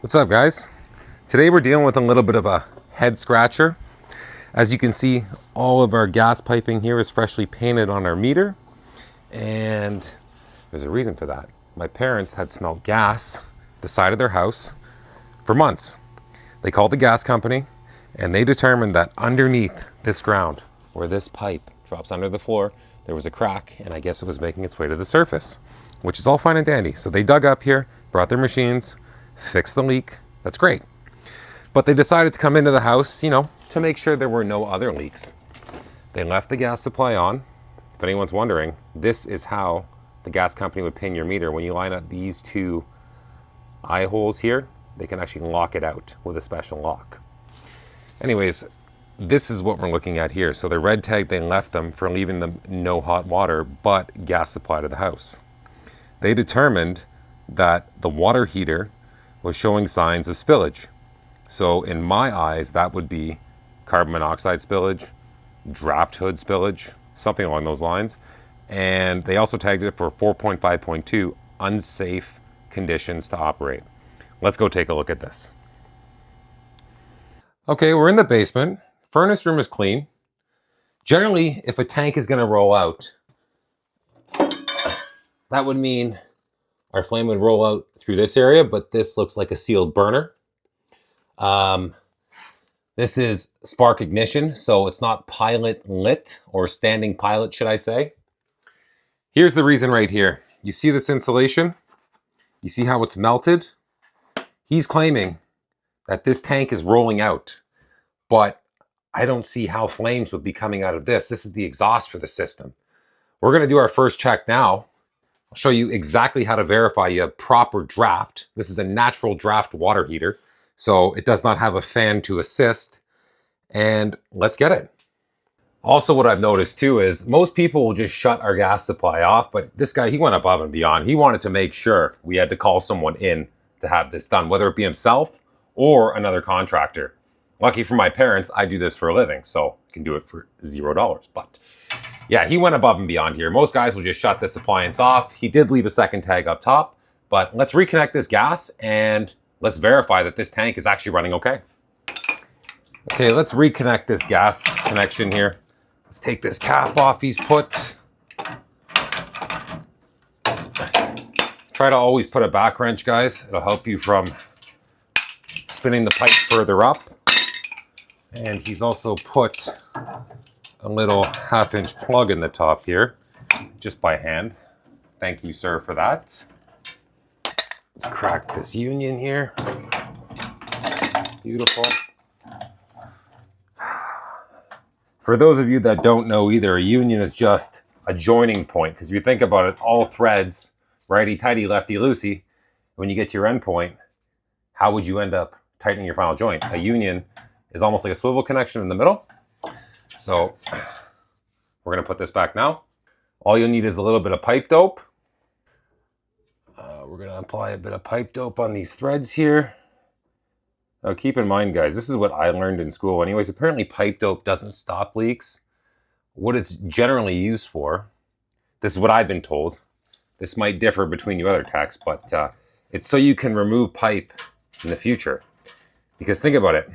What's up, guys? Today we're dealing with a little bit of a head scratcher. As you can see, all of our gas piping here is freshly painted on our meter, and there's a reason for that. My parents had smelled gas the side of their house for months. They called the gas company and they determined that underneath this ground, where this pipe drops under the floor, there was a crack, and I guess it was making its way to the surface, which is all fine and dandy. So they dug up here, brought their machines, fixed the leak. That's great. But they decided to come into the house, to make sure there were no other leaks. They left the gas supply on. If anyone's wondering, this is how the gas company would ping your meter. When you line up these two eye holes here, they can actually lock it out with a special lock. Anyways, this is what we're looking at here. So the red tag, they left them for leaving them no hot water, but gas supply to the house. They determined that the water heater was showing signs of spillage. So in my eyes, that would be carbon monoxide spillage, draft hood spillage, something along those lines. And they also tagged it for 4.5.2 unsafe conditions to operate. Let's go take a look at this. Okay, we're in the basement. Furnace room is clean. Generally, if a tank is going to roll out, that would mean our flame would roll out through this area, but this looks like a sealed burner. This is spark ignition, so it's not pilot lit, or standing pilot, should I say. Here's the reason right here. You see this insulation? You see how it's melted? He's claiming that this tank is rolling out, but I don't see how flames would be coming out of this. This is the exhaust for the system. We're gonna do our first check now. I'll show you exactly how to verify you have proper draft. This is a natural draft water heater, so it does not have a fan to assist. And let's get it. Also, what I've noticed too is most people will just shut our gas supply off, but this guy, he went above and beyond. He wanted to make sure we had to call someone in to have this done, whether it be himself or another contractor. Lucky for my parents, I do this for a living, so I can do it for $0. But yeah, he went above and beyond here. Most guys will just shut this appliance off. He did leave a second tag up top, but let's reconnect this gas and let's verify that this tank is actually running okay. Okay, let's reconnect this gas connection here. Let's take this cap off he's put. Try to always put a back wrench, guys. It'll help you from spinning the pipe further up. And he's also put a little 1/2-inch plug in the top here, just by hand. Thank you, sir, for that. Let's crack this union here. Beautiful. For those of you that don't know either, a union is just a joining point, because if you think about it, all threads, righty-tighty, lefty-loosey, when you get to your end point, how would you end up tightening your final joint? A union is almost like a swivel connection in the middle. So we're going to put this back now. All you'll need is a little bit of pipe dope. We're going to apply a bit of pipe dope on these threads here. Now keep in mind, guys, this is what I learned in school. Anyways, apparently pipe dope doesn't stop leaks. What it's generally used for, this is what I've been told. This might differ between you other techs, but it's so you can remove pipe in the future. Because think about it.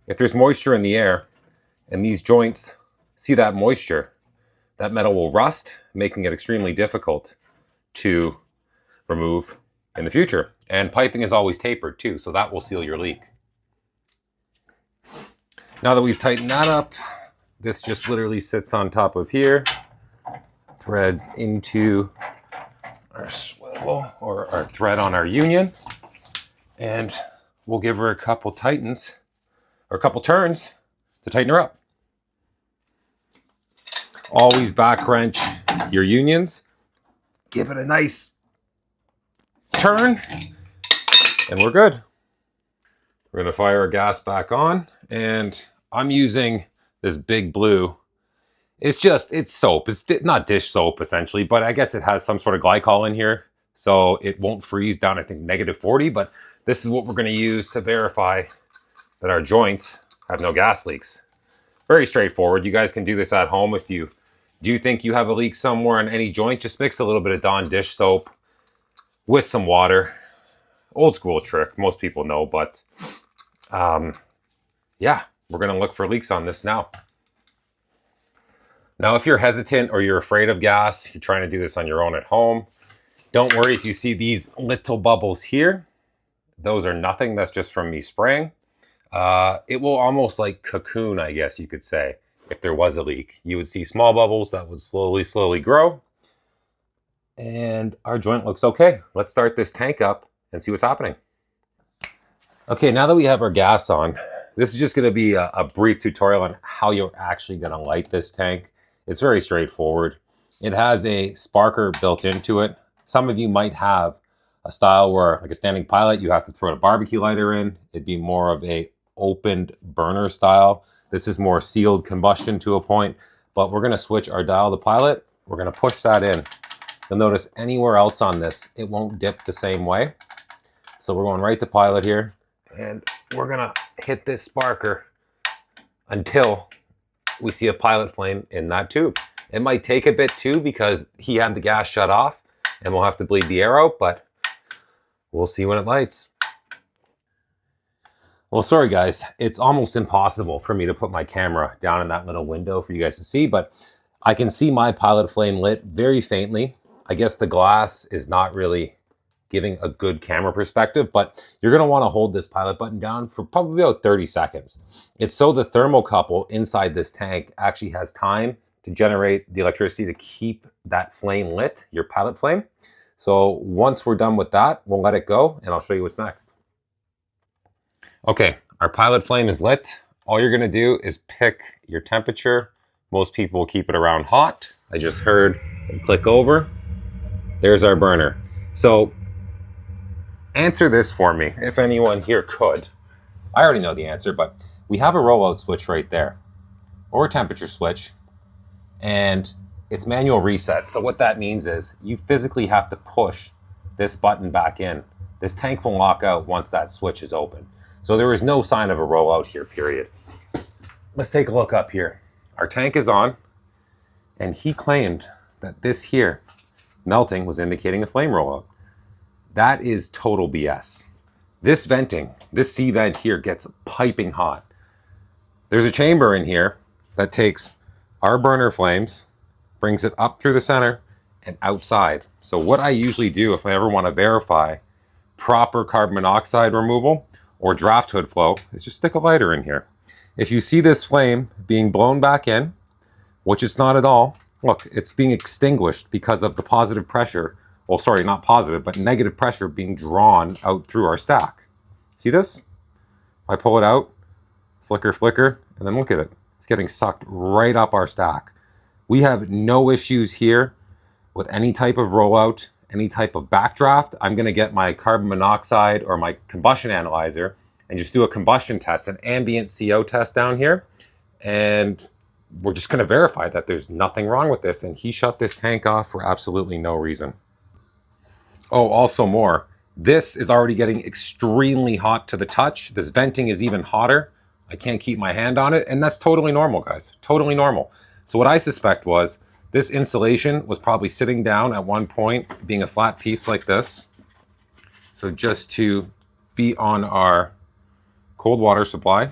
If there's moisture in the air and these joints see that moisture, that metal will rust, making it extremely difficult to remove in the future. And piping is always tapered too, so that will seal your leak. Now that we've tightened that up, this just literally sits on top of here, threads into our swivel or our thread on our union, and we'll give her a couple tightens or a couple turns to tighten her up. Always back wrench your unions. Give it a nice turn and we're good. We're gonna fire our gas back on, and I'm using this Big Blue. It's soap. It's not dish soap essentially, but I guess it has some sort of glycol in here, so it won't freeze down, I think, -40, but this is what we're gonna use to verify that our joints have no gas leaks. Very straightforward. You guys can do this at home. If you do think you have a leak somewhere on any joint, just mix a little bit of Dawn dish soap with some water, Old school trick, most people know, but yeah, we're gonna look for leaks on this now. Now, if you're hesitant or you're afraid of gas, you're trying to do this on your own at home, don't worry if you see these little bubbles here. Those are nothing. That's just from me spraying. It will almost like cocoon, I guess you could say, if there was a leak. You would see small bubbles that would slowly grow. And our joint looks okay. Let's start this tank up and see what's happening. Okay, now that we have our gas on, this is just going to be a brief tutorial on how you're actually going to light this tank. It's very straightforward. It has a sparker built into it. Some of you might have a style where, like a Standing Pilot, you have to throw a barbecue lighter in. It'd be more of a opened burner style. This is more sealed combustion to a point, but we're going to switch our dial to Pilot. We're going to push that in. You'll notice anywhere else on this, it won't dip the same way. So we're going right to Pilot here, and we're going to hit this sparker until we see a Pilot flame in that tube. It might take a bit too because he had the gas shut off and we'll have to bleed the air out, but we'll see when it lights. Well, sorry guys, it's almost impossible for me to put my camera down in that little window for you guys to see, but I can see my Pilot flame lit very faintly. I guess the glass is not really giving a good camera perspective, but you're going to want to hold this Pilot button down for probably about 30 seconds. It's so the thermocouple inside this tank actually has time to generate the electricity to keep that flame lit, your Pilot flame. So once we're done with that, we'll let it go and I'll show you what's next. Okay, our Pilot flame is lit. All you're going to do is pick your temperature. Most people will keep it around hot. I just heard it click over. There's our burner. So answer this for me, if anyone here could. I already know the answer, but we have a rollout switch right there, or a temperature switch, and it's manual reset. So what that means is you physically have to push this button back in. This tank will lock out once that switch is open. So there is no sign of a rollout here, period. Let's take a look up here. Our tank is on, and he claimed that this here melting was indicating a flame rollout. That is total BS. This venting, this C vent here gets piping hot. There's a chamber in here that takes our burner flames, brings it up through the center and outside. So what I usually do if I ever want to verify proper carbon monoxide removal or draft hood flow is just stick a lighter in here. If you see this flame being blown back in, which it's not at all, look, it's being extinguished because of the positive pressure. Well, sorry, not positive, but negative pressure being drawn out through our stack. See this? I pull it out, flicker, and then look at it. It's getting sucked right up our stack. We have no issues here with any type of rollout, any type of backdraft. I'm gonna get my carbon monoxide or my combustion analyzer and just do a combustion test, an ambient CO test down here. And we're just gonna verify that there's nothing wrong with this. And he shut this tank off for absolutely no reason. Oh, also more. This is already getting extremely hot to the touch. This venting is even hotter. I can't keep my hand on it, and that's totally normal, guys. Totally normal. So what I suspect was this insulation was probably sitting down at one point, being a flat piece like this. So just to be on our cold water supply,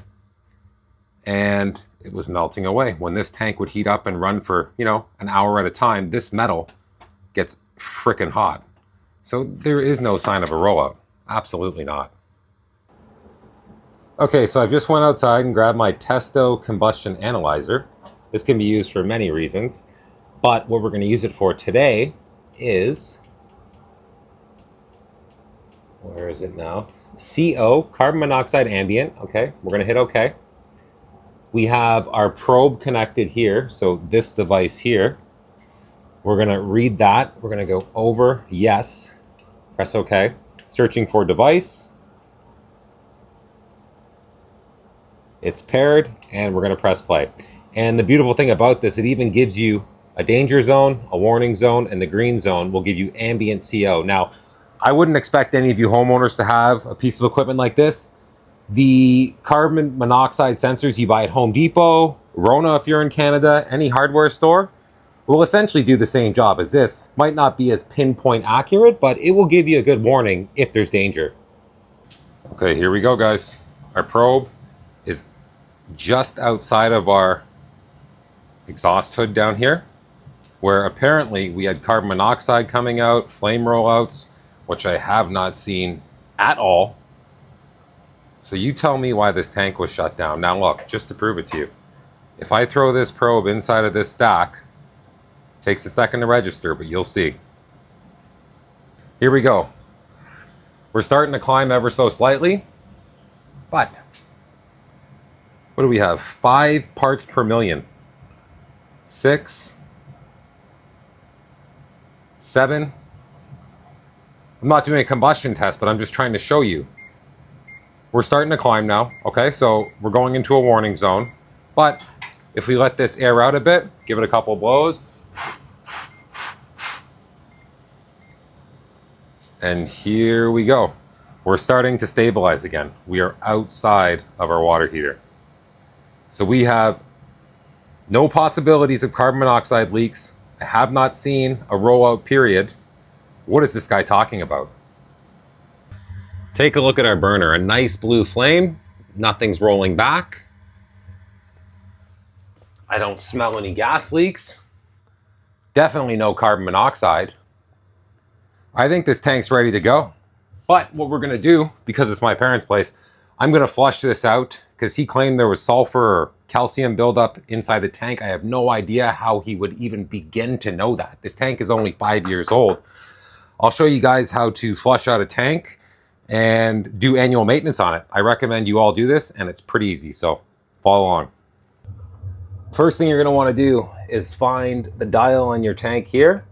and it was melting away. When this tank would heat up and run for, an hour at a time, this metal gets frickin' hot. So there is no sign of a rollout. Absolutely not. Okay, so I just went outside and grabbed my Testo combustion analyzer. This can be used for many reasons, but what we're going to use it for today is, where is it now? CO, carbon monoxide ambient. Okay, we're going to hit OK. We have our probe connected here, so this device here. We're going to read that. We're going to go over yes. Press OK. Searching for device. It's paired, and we're going to press play. And the beautiful thing about this, it even gives you a danger zone, a warning zone, and the green zone will give you ambient CO. Now, I wouldn't expect any of you homeowners to have a piece of equipment like this. The carbon monoxide sensors you buy at Home Depot, Rona if you're in Canada, any hardware store, will essentially do the same job as this. Might not be as pinpoint accurate, but it will give you a good warning if there's danger. Okay, here we go, guys. Our probe is just outside of our exhaust hood down here, where apparently we had carbon monoxide coming out, flame rollouts, which I have not seen at all. So you tell me why this tank was shut down. Now look, just to prove it to you, if I throw this probe inside of this stack, it takes a second to register, but you'll see. Here we go. We're starting to climb ever so slightly, but what do we have? 5 parts per million. 6, 7. I'm not doing a combustion test, but I'm just trying to show you. We're starting to climb now, okay? So we're going into a warning zone. But if we let this air out a bit, give it a couple blows, and here we go. We're starting to stabilize again. We are outside of our water heater. So we have no possibilities of carbon monoxide leaks. I have not seen a rollout period. What is this guy talking about? Take a look at our burner. A nice blue flame. Nothing's rolling back. I don't smell any gas leaks. Definitely no carbon monoxide. I think this tank's ready to go. But what we're going to do, because it's my parents' place, I'm going to flush this out because he claimed there was sulfur or calcium buildup inside the tank. I have no idea how he would even begin to know that. This tank is only 5 years old. I'll show you guys how to flush out a tank and do annual maintenance on it. I recommend you all do this, and it's pretty easy, so follow along. First thing you're going to want to do is find the dial on your tank here,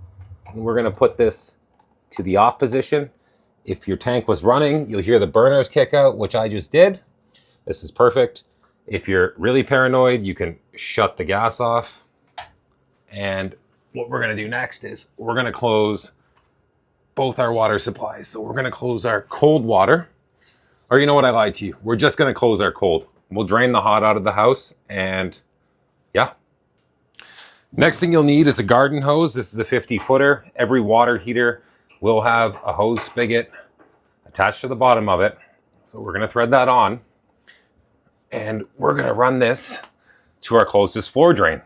and we're going to put this to the off position. If your tank was running, you'll hear the burners kick out, which I just did. This is perfect. If you're really paranoid, you can shut the gas off. And what we're going to do next is we're going to close both our water supplies. So we're going to close our cold water. Or you know what, I lied to you. We're just going to close our cold. We'll drain the hot out of the house, and yeah. Next thing you'll need is a garden hose. This is a 50-footer. Every water heater will have a hose spigot attached to the bottom of it. So we're going to thread that on, and we're going to run this to our closest floor drain.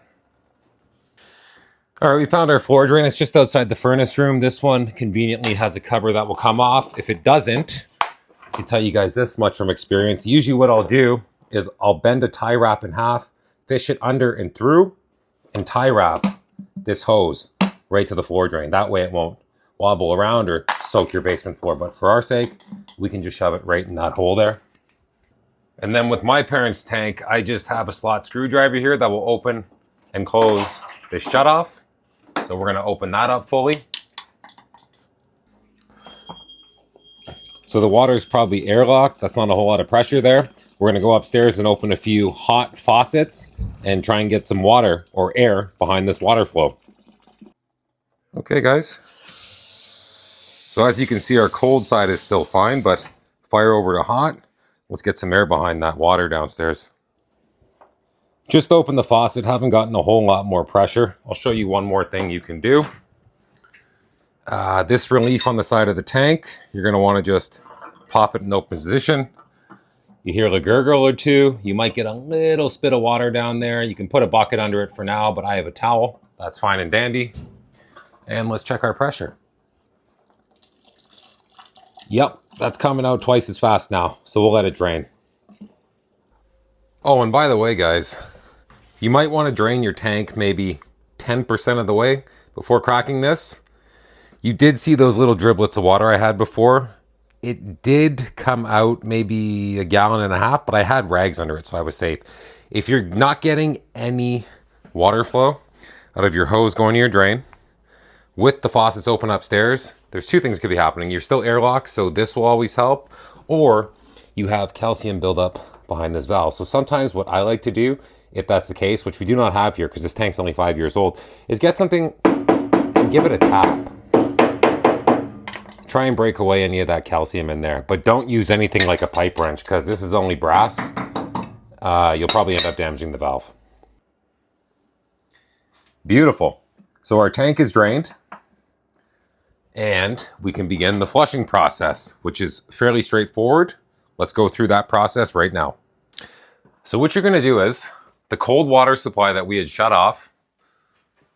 All right, we found our floor drain. It's just outside the furnace room. This one conveniently has a cover that will come off. If it doesn't, I can tell you guys this much from experience. Usually what I'll do is I'll bend a tie wrap in half, fish it under and through, and tie wrap this hose right to the floor drain. That way it won't wobble around or soak your basement floor. But for our sake, we can just shove it right in that hole there. And then with my parents' tank, I just have a slot screwdriver here that will open and close the shutoff. So we're going to open that up fully. So the water is probably airlocked. That's not a whole lot of pressure there. We're going to go upstairs and open a few hot faucets and try and get some water or air behind this water flow. Okay, guys. So as you can see, our cold side is still fine, but fire over to hot. Let's get some air behind that water downstairs. Just open the faucet, haven't gotten a whole lot more pressure. I'll show you one more thing you can do. This relief on the side of the tank, you're going to want to just pop it in open position. You hear a gurgle or two. You might get a little spit of water down there. You can put a bucket under it for now, but I have a towel. That's fine and dandy. And let's check our pressure. Yep, that's coming out twice as fast now, so we'll let it drain. Oh, and by the way, guys, you might want to drain your tank maybe 10% of the way before cracking this. You did see those little driblets of water I had before. It did come out maybe 1.5 gallons, but I had rags under it, so I was safe. If you're not getting any water flow out of your hose going to your drain, with the faucets open upstairs, there's two things that could be happening. You're still airlocked, so this will always help, or you have calcium buildup behind this valve. So sometimes what I like to do, if that's the case, which we do not have here because this tank's only 5 years old, is get something and give it a tap. Try and break away any of that calcium in there, but don't use anything like a pipe wrench because this is only brass. You'll probably end up damaging the valve. Beautiful. So our tank is drained and we can begin the flushing process, which is fairly straightforward. let's go through that process right now. So what you're gonna do is, the cold water supply that we had shut off,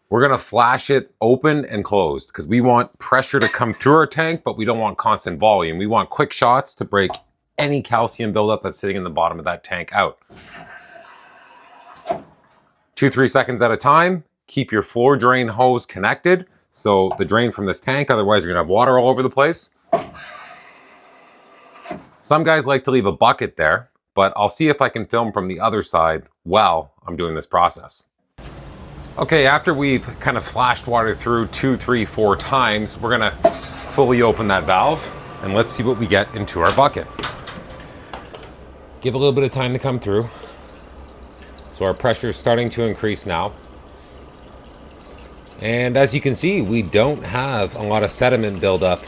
we're gonna flash it open and closed because we want pressure to come through our tank, but we don't want constant volume. We want quick shots to break any calcium buildup that's sitting in the bottom of that tank out. 2-3 seconds at a time. Keep your floor drain hose connected, so the drain from this tank, otherwise you're gonna have water all over the place. Some guys like to leave a bucket there, but I'll see if I can film from the other side while I'm doing this process. Okay, after we've kind of flashed water through 2, 3, 4 times, we're gonna fully open that valve and let's see what we get into our bucket. Give a little bit of time to come through. So our pressure is starting to increase now. And as you can see, we don't have a lot of sediment buildup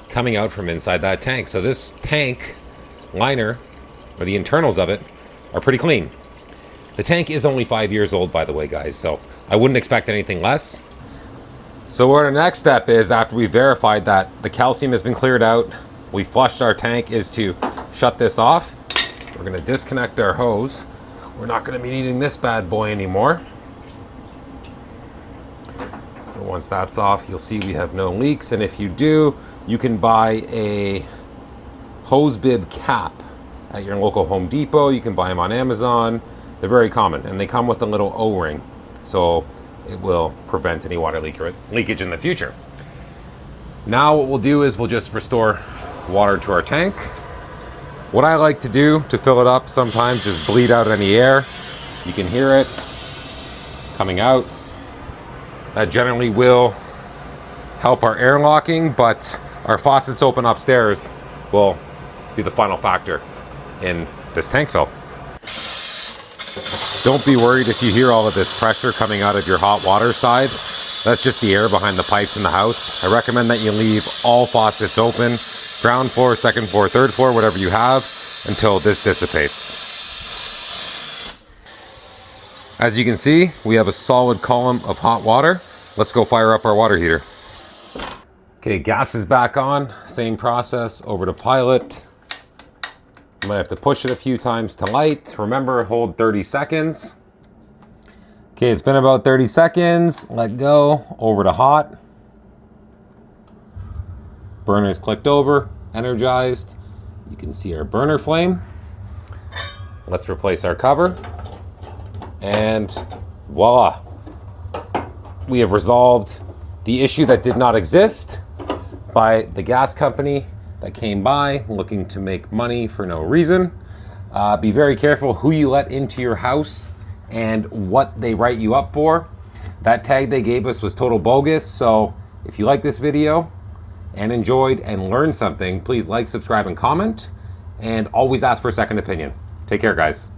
coming out from inside that tank. So this tank liner, or the internals of it, are pretty clean. The tank is only 5 years old, by the way, guys, so I wouldn't expect anything less. So what our next step is, after we verified that the calcium has been cleared out, we flushed our tank, is to shut this off. We're gonna disconnect our hose. We're not gonna be needing this bad boy anymore. So once that's off, you'll see we have no leaks. And if you do, you can buy a hose bib cap at your local Home Depot. You can buy them on Amazon. They're very common, and they come with a little O-ring, so it will prevent any water leakage in the future. Now what we'll do is we'll just restore water to our tank. What I like to do to fill it up sometimes is bleed out any air. You can hear it coming out. That generally will help our air locking, but our faucets open upstairs will be the final factor in this tank fill. Don't be worried if you hear all of this pressure coming out of your hot water side. That's just the air behind the pipes in the house. I recommend that you leave all faucets open, ground floor, second floor, third floor, whatever you have, until this dissipates. As you can see, we have a solid column of hot water. Let's go fire up our water heater. Okay, gas is back on. Same process, over to pilot. You might have to push it a few times to light. Remember, hold 30 seconds. Okay, it's been about 30 seconds. Let go, over to hot. Burner's clicked over, energized. You can see our burner flame. Let's replace our cover. And voila. We have resolved the issue that did not exist by the gas company that came by looking to make money for no reason. Be very careful who you let into your house and what they write you up for. That tag they gave us was total bogus. So if you like this video and enjoyed and learned something, please like, subscribe, and comment. And always ask for a second opinion. Take care, guys.